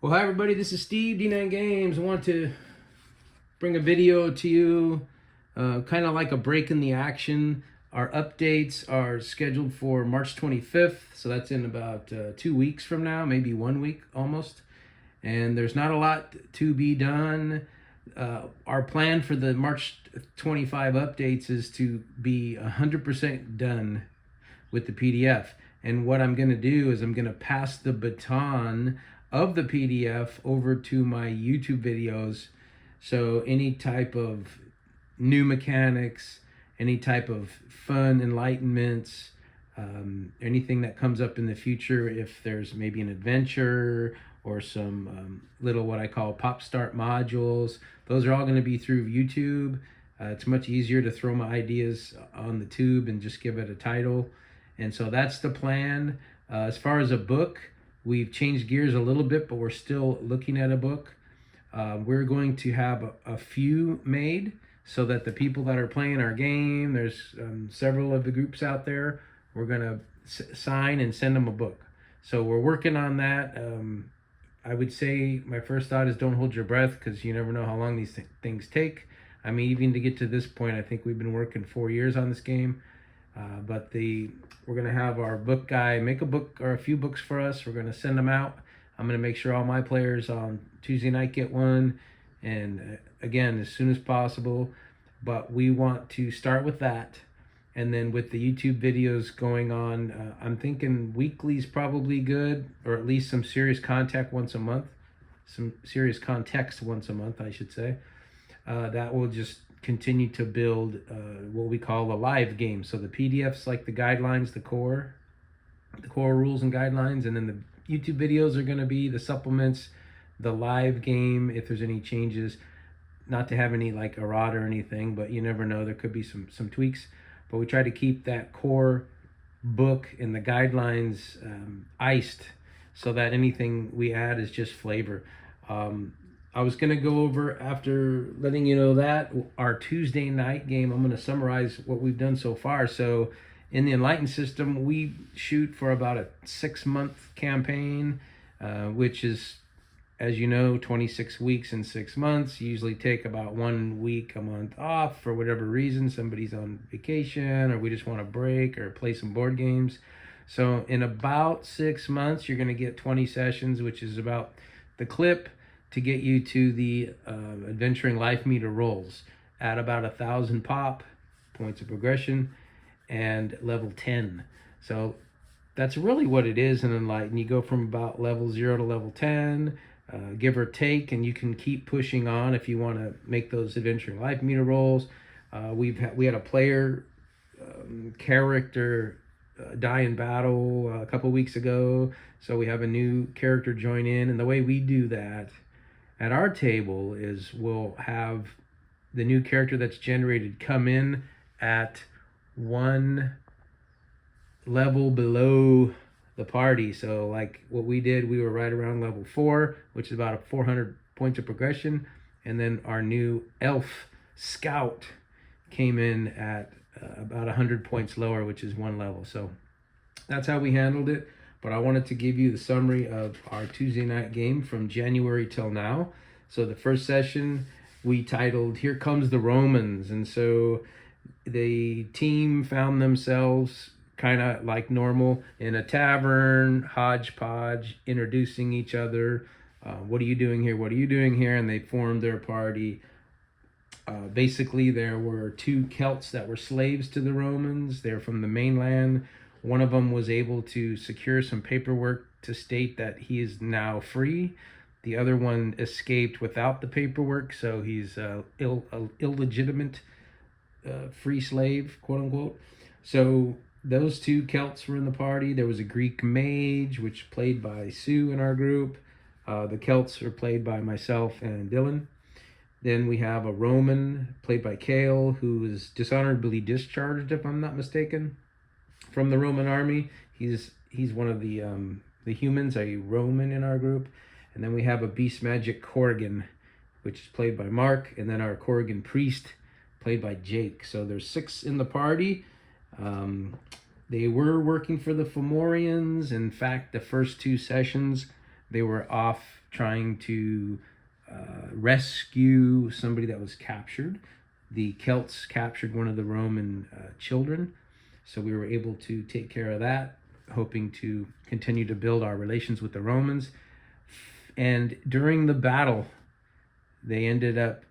Well, hi everybody, this is Steve, D9 Games. I want to bring a video to you, kind of like a break in the action. Our updates are scheduled for March 25th, so that's in about 2 weeks from now, maybe 1 week almost. And there's not a lot to be done. Our plan for the March 25 updates is to be 100% done with the PDF. And what I'm going to do is I'm going to pass the baton of the PDF over to my YouTube videos. So any type of new mechanics, any type of fun enlightenments, anything that comes up in the future, if there's maybe an adventure or some little what I call pop start modules, those are all going to be through YouTube. It's much easier to throw my ideas on the tube and just give it a title. And so that's the plan. As far as a book, we've changed gears a little bit, but we're still looking at a book. We're going to have a few made so that the people that are playing our game, there's several of the groups out there, we're going to sign and send them a book. So we're working on that. I would say my first thought is don't hold your breath, because you never know how long these things take. I mean, even to get to this point, I think we've been working 4 years on this game. But we're going to have our book guy make a book or a few books for us. We're going to send them out. I'm going to make sure all my players on Tuesday night get one. And again, as soon as possible. But we want to start with that. And then with the YouTube videos going on, I'm thinking weekly is probably good, or at least some serious contact once a month. Some serious context once a month, I should say. That will just continue to build what we call a live game. So the PDFs, like the guidelines, the core rules and guidelines, and then the YouTube videos are going to be the supplements, the live game if there's any changes. Not to have any like errata or anything, but you never know, there could be some tweaks. But we try to keep that core book and the guidelines iced, so that anything we add is just flavor. I was going to go over, after letting you know that, our Tuesday night game. I'm going to summarize what we've done so far. So in the Enlightened system, we shoot for about a 6-month campaign, which is, as you know, 26 weeks in 6 months. You usually take about 1 week a month off for whatever reason. Somebody's on vacation, or we just want a break or play some board games. So in about 6 months, you're going to get 20 sessions, which is about the clip to get you to the adventuring life meter rolls at about 1,000 pop points of progression and level 10. So that's really what it is in Enlightened. You go from about level 0 to level 10, give or take, and you can keep pushing on if you want to make those adventuring life meter rolls. We had a player character die in battle a couple weeks ago, so we have a new character join in. And the way we do that at our table is we'll have the new character that's generated come in at one level below the party. So like what we did, we were right around level 4, which is about 400 points of progression. And then our new elf scout came in at about 100 points lower, which is 1 level. So that's how we handled it. But I wanted to give you the summary of our Tuesday night game from January till now. So the first session we titled "Here Comes the Romans." And so the team found themselves kind of like normal in a tavern, hodgepodge, introducing each other. What are you doing here? What are you doing here? And they formed their party. Basically, there were 2 Celts that were slaves to the Romans. They're from the mainland. One of them was able to secure some paperwork to state that he is now free. The other one escaped without the paperwork, so he's illegitimate free slave, quote unquote. So those 2 Celts were in the party. There was a Greek mage, which played by Sue in our group. The Celts are played by myself and Dylan. Then we have a Roman played by Kale, who is dishonorably discharged, if I'm not mistaken, from the Roman army. He's one of the humans, a Roman in our group. And then we have a beast magic Corrigan, which is played by Mark, and then our Corrigan priest played by Jake. So there's 6 in the party. They were working for the Fomorians. In fact, the first 2 sessions They were off trying to rescue somebody that was captured. The Celts captured one of the Roman children, so we were able to take care of that, hoping to continue to build our relations with the Romans. And during the battle, they ended up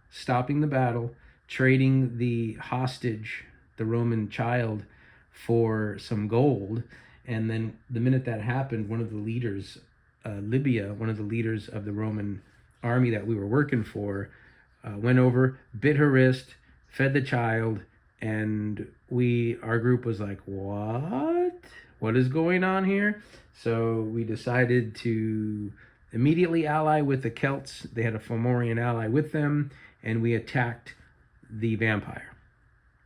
stopping the battle, trading the hostage, the Roman child, for some gold. And then the minute that happened, one of the leaders, Libya, one of the leaders of the Roman army that we were working for, went over, bit her wrist, fed the child, and our group was like, what is going on here? So we decided to immediately ally with the Celts. They had a Fomorian ally with them, and we attacked the vampire,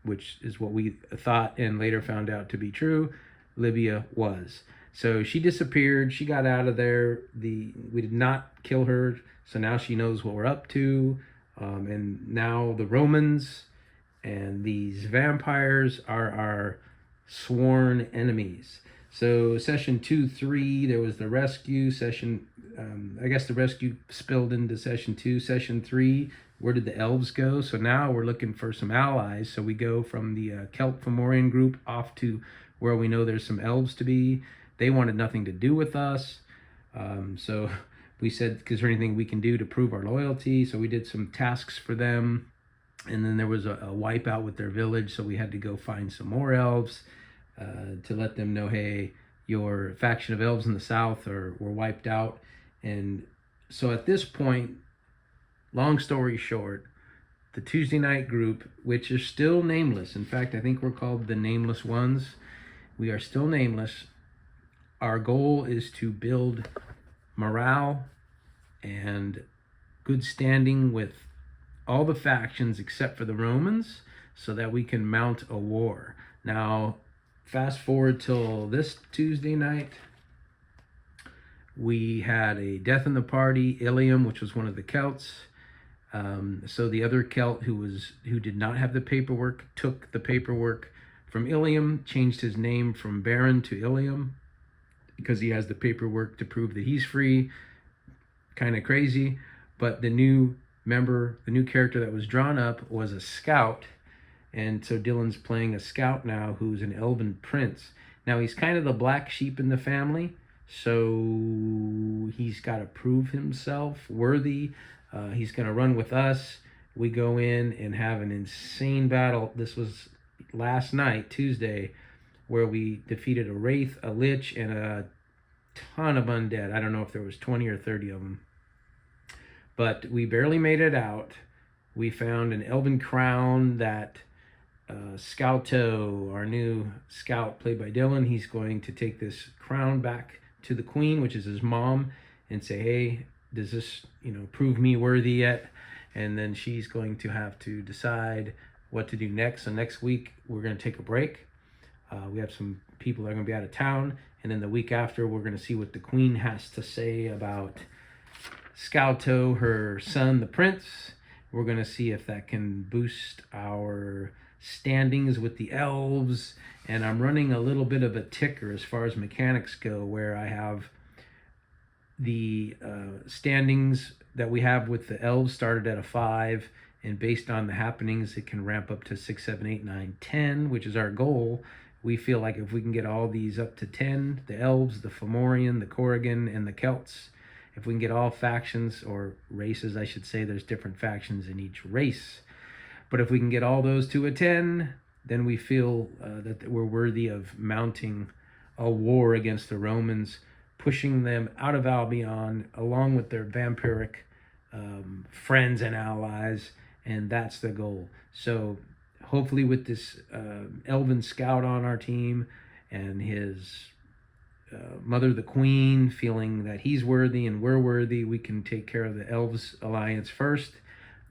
which is what we thought and later found out to be true. Libya was. So she disappeared. She got out of there. We did not kill her, so now she knows what we're up to. And now the Romans and these vampires are our sworn enemies. So session 2-3, there was the rescue session. I guess the rescue spilled into session 2. Session 3, where did the elves go? So now we're looking for some allies. So we go from the Celt Fomorian group off to where we know there's some elves to be. They wanted nothing to do with us. So we said, is there anything we can do to prove our loyalty? So we did some tasks for them. And then there was a wipeout with their village. So we had to go find some more elves to let them know, hey, your faction of elves in the south were wiped out. And so at this point, long story short, the Tuesday night group, which is still nameless. In fact, I think we're called the Nameless Ones. We are still nameless. Our goal is to build morale and good standing with all the factions except for the Romans so that we can mount a war. Now, fast forward till this Tuesday night, we had a death in the party. Ilium, which was one of the Celts. So the other Celt who did not have the paperwork took the paperwork from Ilium, changed his name from Baron to Ilium because he has the paperwork to prove that he's free. Kind of crazy. But the new character that was drawn up was a scout. And so Dylan's playing a scout now who's an elven prince. Now he's kind of the black sheep in the family. So he's got to prove himself worthy. He's going to run with us. We go in and have an insane battle. This was last night, Tuesday, where we defeated a wraith, a lich, and a ton of undead. I don't know if there was 20 or 30 of them. But we barely made it out. We found an elven crown that Scouto, our new scout played by Dylan, he's going to take this crown back to the queen, which is his mom, and say, hey, does this, prove me worthy yet? And then she's going to have to decide what to do next. So next week, we're going to take a break. We have some people that are going to be out of town. And then the week after, we're going to see what the queen has to say about Scouto, her son, the prince. We're going to see if that can boost our standings with the elves. And I'm running a little bit of a ticker as far as mechanics go, where I have the standings that we have with the elves started at a 5, and based on the happenings, it can ramp up to 6, 7, 8, 9, 10, which is our goal. We feel like if we can get all these up to 10, the elves, the Fomorian, the Corrigan, and the Celts, if we can get all factions, or races, I should say, there's different factions in each race. But if we can get all those to a 10, then we feel that we're worthy of mounting a war against the Romans, pushing them out of Albion along with their vampiric friends and allies, and that's the goal. So hopefully with this elven scout on our team and his mother, the queen, feeling that he's worthy and we're worthy, we can take care of the elves alliance first.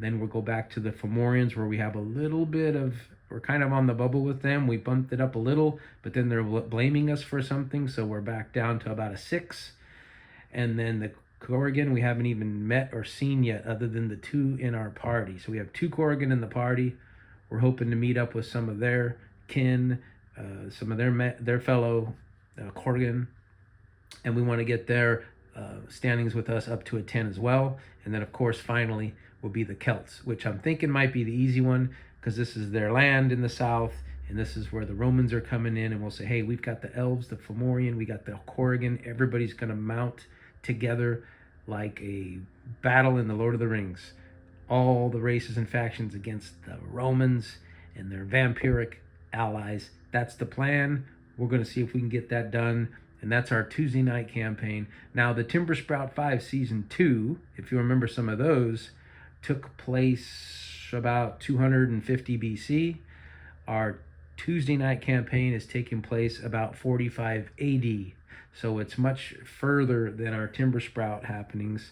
Then we'll go back to the Fomorians, where we have a little bit of, we're kind of on the bubble with them. We bumped it up a little, but then they're blaming us for something, so we're back down to about a 6. And then the Corrigan, we haven't even met or seen yet, other than the 2 in our party. So we have 2 Corrigan in the party. We're hoping to meet up with some of their kin, some of their fellow Corrigan, and we want to get their standings with us up to a 10 as well. And then, of course, finally will be the Celts, which I'm thinking might be the easy one because this is their land in the south, and this is where the Romans are coming in. And we'll say, hey, we've got the Elves, the Fomorian, we got the Corrigan. Everybody's going to mount together like a battle in the Lord of the Rings. All the races and factions against the Romans and their vampiric allies. That's the plan. We're going to see if we can get that done. And that's our Tuesday night campaign. Now, the Timber Sprout 5 Season 2, if you remember some of those, took place about 250 BC. Our Tuesday night campaign is taking place about 45 AD. So it's much further than our Timber Sprout happenings,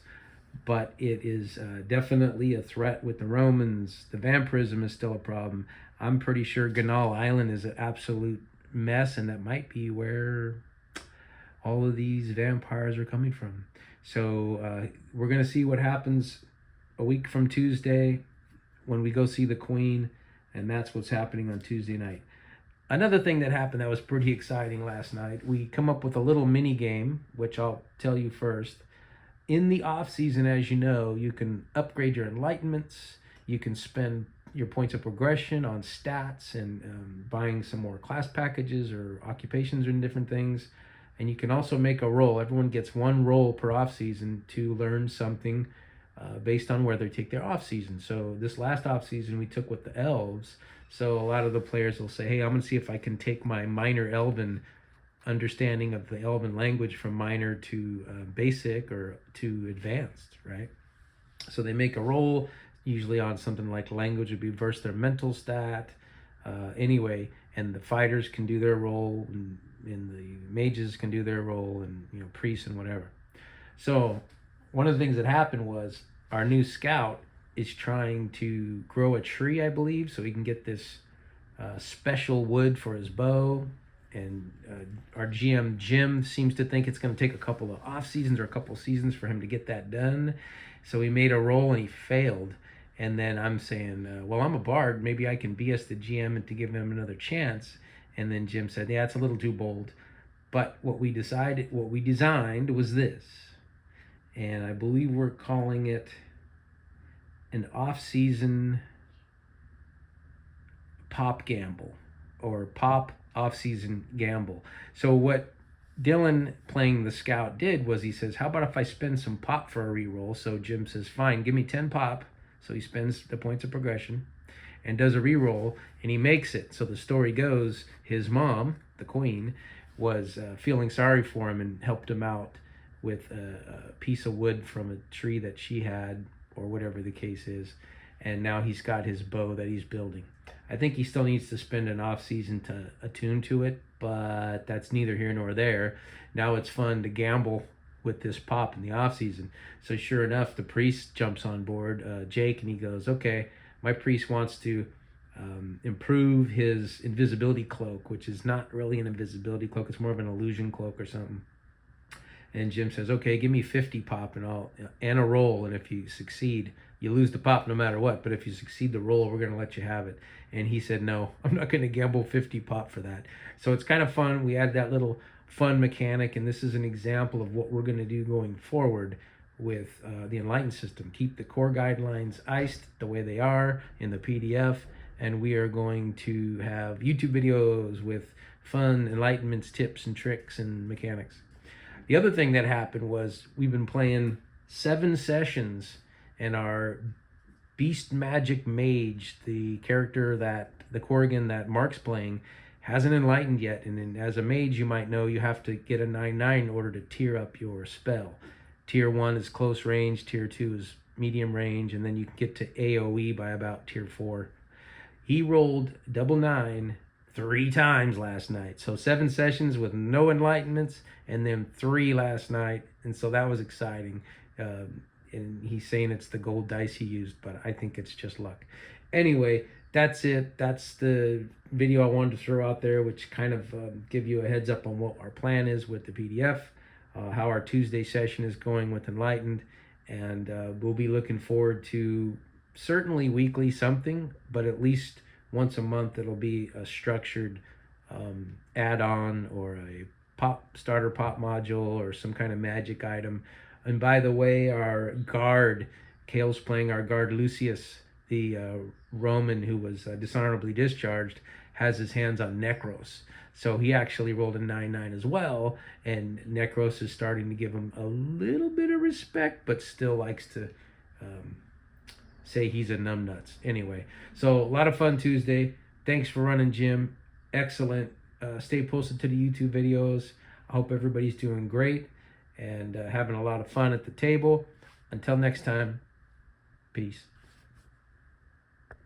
but it is definitely a threat with the Romans. The vampirism is still a problem. I'm pretty sure Ganal Island is an absolute mess, and that might be where all of these vampires are coming from. So we're going to see what happens a week from Tuesday when we go see the Queen, and that's what's happening on Tuesday night. Another thing that happened that was pretty exciting last night, we come up with a little mini game, which I'll tell you first. In the off season, as you know, you can upgrade your enlightenments, you can spend your points of progression on stats and buying some more class packages or occupations and different things. And you can also make a roll. Everyone gets one roll per off season to learn something based on where they take their off season. So this last off season we took with the elves. So a lot of the players will say, hey, I'm going to see if I can take my minor elven understanding of the elven language from minor to basic or to advanced, right? So they make a roll, usually on something like language would be versus their mental stat. Anyway, and the fighters can do their roll, and the mages can do their role, and priests and whatever. So one of the things that happened was our new scout is trying to grow a tree, I believe, so he can get this special wood for his bow. And our GM Jim seems to think it's going to take a couple of off seasons or a couple of seasons for him to get that done. So he made a roll and he failed. And then I'm saying, well, I'm a bard, maybe I can BS the GM and to give him another chance. And then Jim said, yeah, it's a little too bold. But what we designed was this. And I believe we're calling it an off-season pop gamble, or pop off-season gamble. So what Dylan, playing the scout, did was he says, how about if I spend some pop for a reroll? So Jim says, fine, give me 10 pop. So he spends the points of progression and does a reroll, and he makes it. So the story goes, his mom, the queen, was feeling sorry for him and helped him out with a piece of wood from a tree that she had, or whatever the case is. And now he's got his bow that he's building. I think he still needs to spend an off season to attune to it, but that's neither here nor there. Now it's fun to gamble with this pop in the off season. So sure enough, the priest jumps on board, Jake, and he goes, okay, my priest wants to improve his invisibility cloak, which is not really an invisibility cloak, it's more of an illusion cloak or something. And Jim says, okay, give me 50 pop and a roll, and if you succeed, you lose the pop no matter what, but if you succeed the roll, we're going to let you have it. And he said, no, I'm not going to gamble 50 pop for that. So it's kind of fun. We add that little fun mechanic, and this is an example of what we're going to do going forward with the Enlightened system. Keep the core guidelines iced the way they are in the PDF, and we are going to have YouTube videos with fun enlightenments, tips, and tricks and mechanics. The other thing that happened was we've been playing 7 sessions, and our Beast Magic Mage, the character the Corrigan that Mark's playing, hasn't enlightened yet. And as a mage, you might know you have to get a 9/9 in order to tier up your spell. Tier 1 is close range, Tier 2 is medium range, and then you can get to AoE by about Tier 4. He rolled double 9 3 times last night. So 7 sessions with no enlightenments, and then 3 last night. And so that was exciting. And he's saying it's the gold dice he used, but I think it's just luck. Anyway, that's it. That's the video I wanted to throw out there, which kind of give you a heads up on what our plan is with the PDF, how our Tuesday session is going with Enlightened, and we'll be looking forward to certainly weekly something, but at least once a month it'll be a structured add-on or a starter pop module or some kind of magic item. And by the way, our guard, Kale's playing our guard Lucius, the Roman who was dishonorably discharged, has his hands on Necros. So he actually rolled a 9-9 as well, and Necros is starting to give him a little bit of respect, but still likes to say he's a numbnuts. Anyway, so a lot of fun Tuesday. Thanks for running, Jim. Excellent. Stay posted to the YouTube videos. I hope everybody's doing great and having a lot of fun at the table. Until next time, peace.